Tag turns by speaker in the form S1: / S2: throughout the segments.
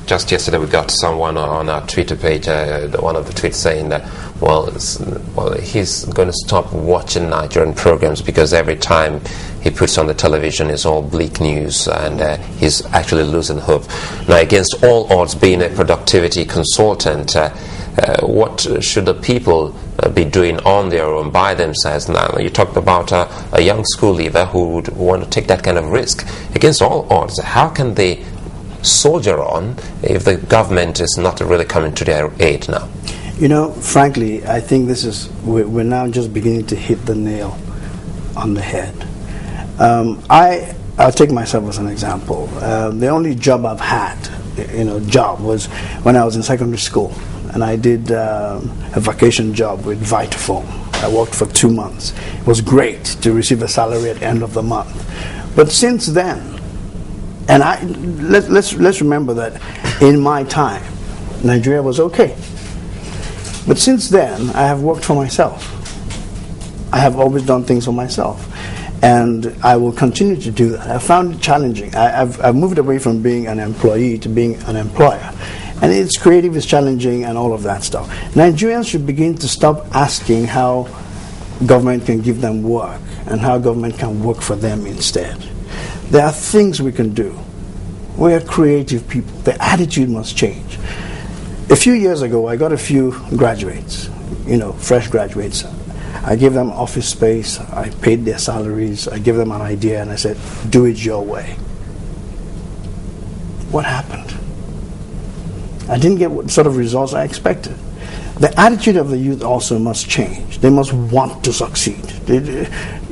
S1: Just yesterday we got someone on our Twitter page, one of the tweets saying that, well, he's going to stop watching Nigerian programs because every time he puts on the television it's all bleak news, and he's actually losing hope. Now, against all odds, being a productivity consultant, what should the people be doing on their own by themselves? Now, you talked about a young school leaver who would want to take that kind of risk. Against all odds, how can they soldier on if the government is not really coming to their aid now?
S2: You know, frankly, I think we're now just beginning to hit the nail on the head. I'll take myself as an example. The only job I've had, was when I was in secondary school, and I did a vacation job with Vitafoam. I worked for 2 months. It was great to receive a salary at the end of the month. But since then, and let's remember that in my time, Nigeria was okay. But since then, I have worked for myself. I have always done things for myself. And I will continue to do that. I found it challenging. I've moved away from being an employee to being an employer. And it's creative, it's challenging, and all of that stuff. Nigerians should begin to stop asking how government can give them work and how government can work for them instead. There are things we can do. We are creative people. The attitude must change. A few years ago, I got a few graduates, fresh graduates. I gave them office space, I paid their salaries, I gave them an idea, and I said, do it your way. What happened? I didn't get what sort of results I expected. The attitude of the youth also must change. They must want to succeed.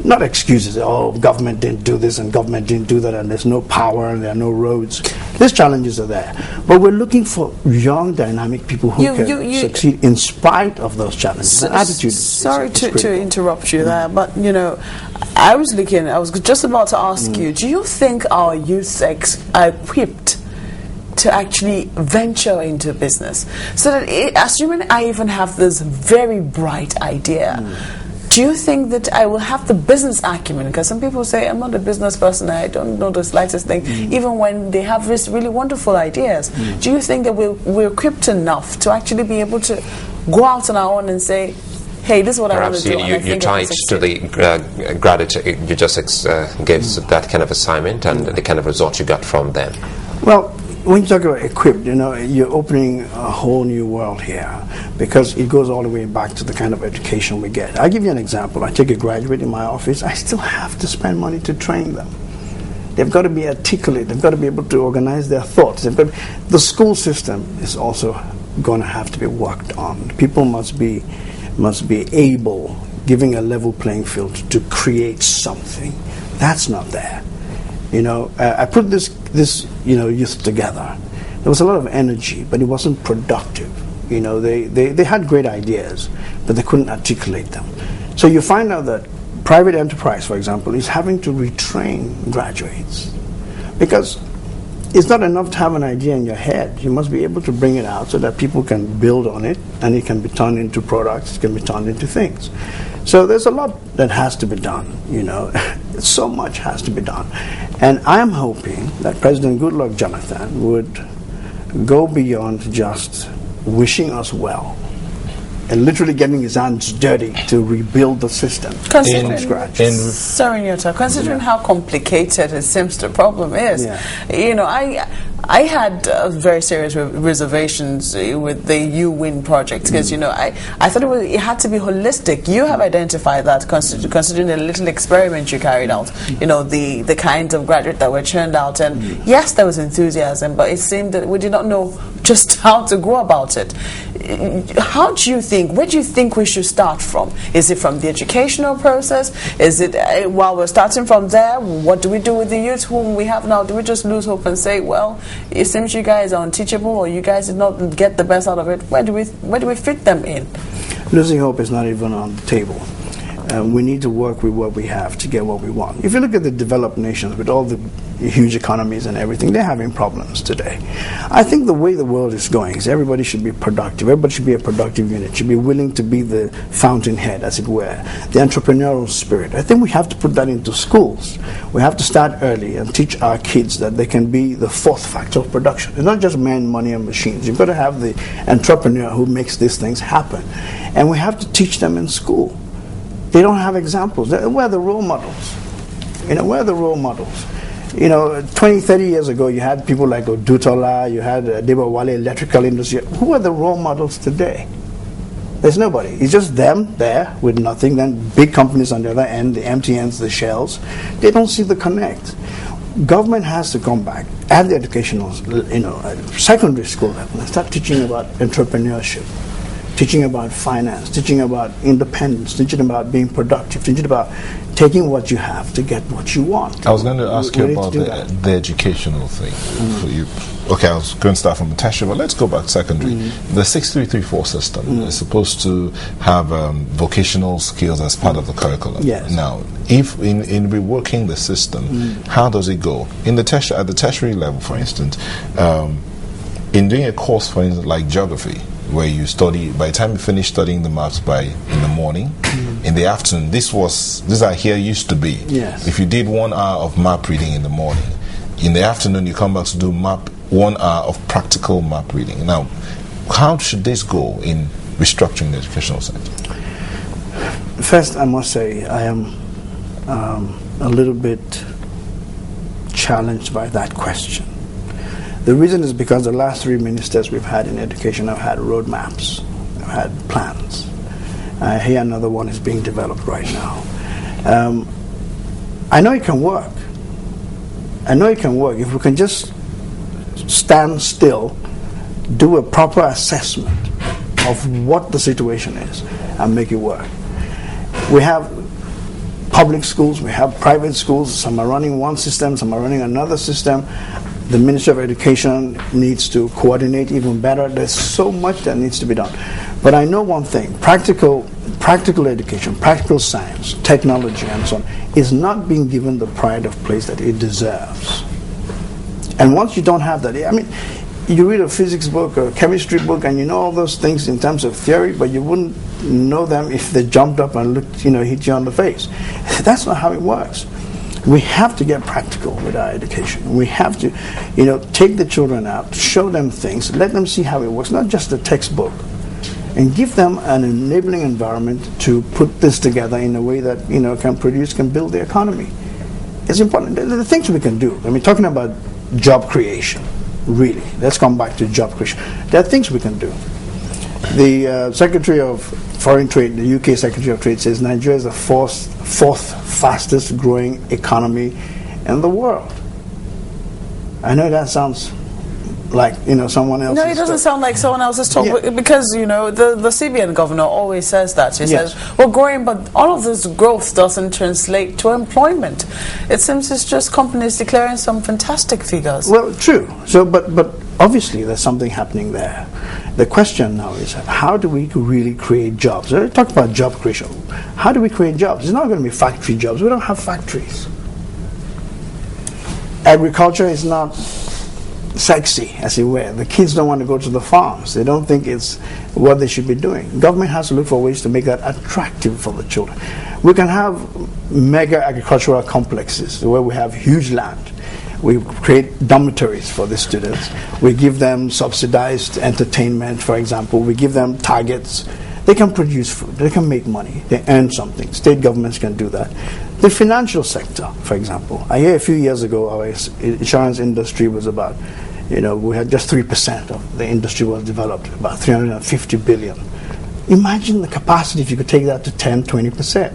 S2: Not excuses, government didn't do this and government didn't do that and there's no power and there are no roads. These challenges are there. But we're looking for young, dynamic people who can succeed in spite of those challenges. The attitude
S3: sorry to interrupt you there, but I was just about to ask you, do you think our youth are equipped to actually venture into business? So that, assuming I even have this very bright idea, do you think that I will have the business acumen? Because some people say, I'm not a business person, I don't know the slightest thing, even when they have this really wonderful ideas. Do you think that we're equipped enough to actually be able to go out on our own and say, hey, this is what I want to do?
S1: You tied to the graduate you just gave that kind of assignment and the kind of results you got from them.
S2: Well, when you talk about equipped, you're opening a whole new world here because it goes all the way back to the kind of education we get. I'll give you an example. I take a graduate in my office. I still have to spend money to train them. They've got to be articulate. They've got to be able to organize their thoughts. The school system is also going to have to be worked on. People must be able, giving a level playing field to create something. That's not there. I put this youth together. There was a lot of energy, but it wasn't productive. They had great ideas, but they couldn't articulate them. So you find out that private enterprise, for example, is having to retrain graduates because it's not enough to have an idea in your head. You must be able to bring it out so that people can build on it, and it can be turned into products, it can be turned into things. So there's a lot that has to be done, so much has to be done. And I'm hoping that President Goodluck Jonathan would go beyond just wishing us well and literally getting his hands dirty to rebuild the system from scratch.
S3: Considering how complicated it seems the problem is, I had very serious reservations with the You-Win project because I thought it had to be holistic. You have identified that considering the little experiment you carried out. The kinds of graduates that were churned out, and yes, there was enthusiasm, but it seemed that we did not know just how to go about it. How do you think? Where do you think we should start from? Is it from the educational process? Is it while we're starting from there? What do we do with the youth whom we have now? Do we just lose hope and say, well, it seems you guys are unteachable, or you guys did not get the best out of it? Where do we fit them in?
S2: Losing hope is not even on the table. We need to work with what we have to get what we want. If you look at the developed nations with all the huge economies and everything, they're having problems today. I think the way the world is going is everybody should be productive. Everybody should be a productive unit, should be willing to be the fountainhead, as it were, the entrepreneurial spirit. I think we have to put that into schools. We have to start early and teach our kids that they can be the fourth factor of production. It's not just men, money, and machines. You've got to have the entrepreneur who makes these things happen. And we have to teach them in school. They don't have examples. Where are the role models? Where are the role models? 20, 30 years ago, you had people like Odutola, you had Debawale Electrical Industry. Who are the role models today? There's nobody. It's just them there with nothing. Then big companies on the other end, the MTNs, the Shells. They don't see the connect. Government has to come back at the educational, secondary school level and start teaching about entrepreneurship, teaching about finance, teaching about independence, teaching about being productive, teaching about taking what you have to get what you want.
S4: I was going to ask you about the educational thing. For you. Okay, I was going to start from the tertiary, but let's go back to secondary. The 6334 system is supposed to have vocational skills as part of the curriculum.
S2: Yes.
S4: Now, if in reworking the system, how does it go? At the tertiary level, for instance, in doing a course, for instance, like geography, where you study, by the time you finish studying the maps in the morning, in the afternoon, this used to be.
S2: Yes.
S4: If you did 1 hour of map reading in the morning, in the afternoon you come back to do 1 hour of practical map reading. Now, how should this go in restructuring the educational sector?
S2: First, I must say I am a little bit challenged by that question. The reason is because the last 3 ministers we've had in education have had roadmaps, have had plans. Here another one is being developed right now. I know it can work. If we can just stand still, do a proper assessment of what the situation is, and make it work. We have public schools, we have private schools, some are running one system, some are running another system. The Ministry of Education needs to coordinate even better. There's so much that needs to be done. But I know one thing, practical education, practical science, technology and so on, is not being given the pride of place that it deserves. And once you don't have that, you read a physics book or a chemistry book and you know all those things in terms of theory, but you wouldn't know them if they jumped up and looked, hit you on the face. That's not how it works. We have to get practical with our education. We have to, take the children out, show them things, let them see how it works, not just the textbook, and give them an enabling environment to put this together in a way that, can build the economy. It's important. The things we can do, talking about job creation, really, let's come back to job creation. There are things we can do. The Secretary of Foreign Trade, the UK Secretary of Trade, says Nigeria is the fourth fastest growing economy in the world. I know that sounds like someone else.
S3: No, it doesn't sound like someone else's talk, because the CBN governor always says that. He says we're growing, but all of this growth doesn't translate to employment. It seems it's just companies declaring some fantastic figures.
S2: Well, true. So, but obviously there's something happening there. The question now is, how do we really create jobs? I talked about job creation. How do we create jobs? It's not going to be factory jobs. We don't have factories. Agriculture is not sexy, as it were. The kids don't want to go to the farms. They don't think it's what they should be doing. Government has to look for ways to make that attractive for the children. We can have mega agricultural complexes where we have huge land. We create dormitories for the students. We give them subsidized entertainment, for example. We give them targets. They can produce food. They can make money. They earn something. State governments can do that. The financial sector, for example. I hear a few years ago our insurance industry was about, we had just 3% of the industry was developed, about 350 billion. Imagine the capacity if you could take that to 10, 20%.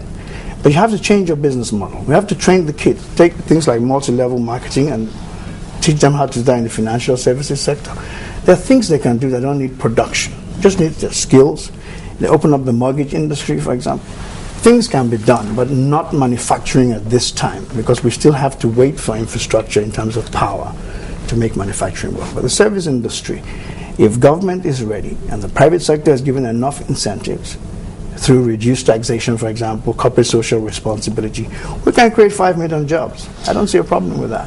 S2: But you have to change your business model. We have to train the kids. Take things like multi-level marketing and teach them how to do that in the financial services sector. There are things they can do that don't need production. Just need their skills. They open up the mortgage industry, for example. Things can be done, but not manufacturing at this time, because we still have to wait for infrastructure in terms of power to make manufacturing work. But the service industry, if government is ready and the private sector has given enough incentives, through reduced taxation, for example, corporate social responsibility, we can create 5 million jobs. I don't see a problem with that.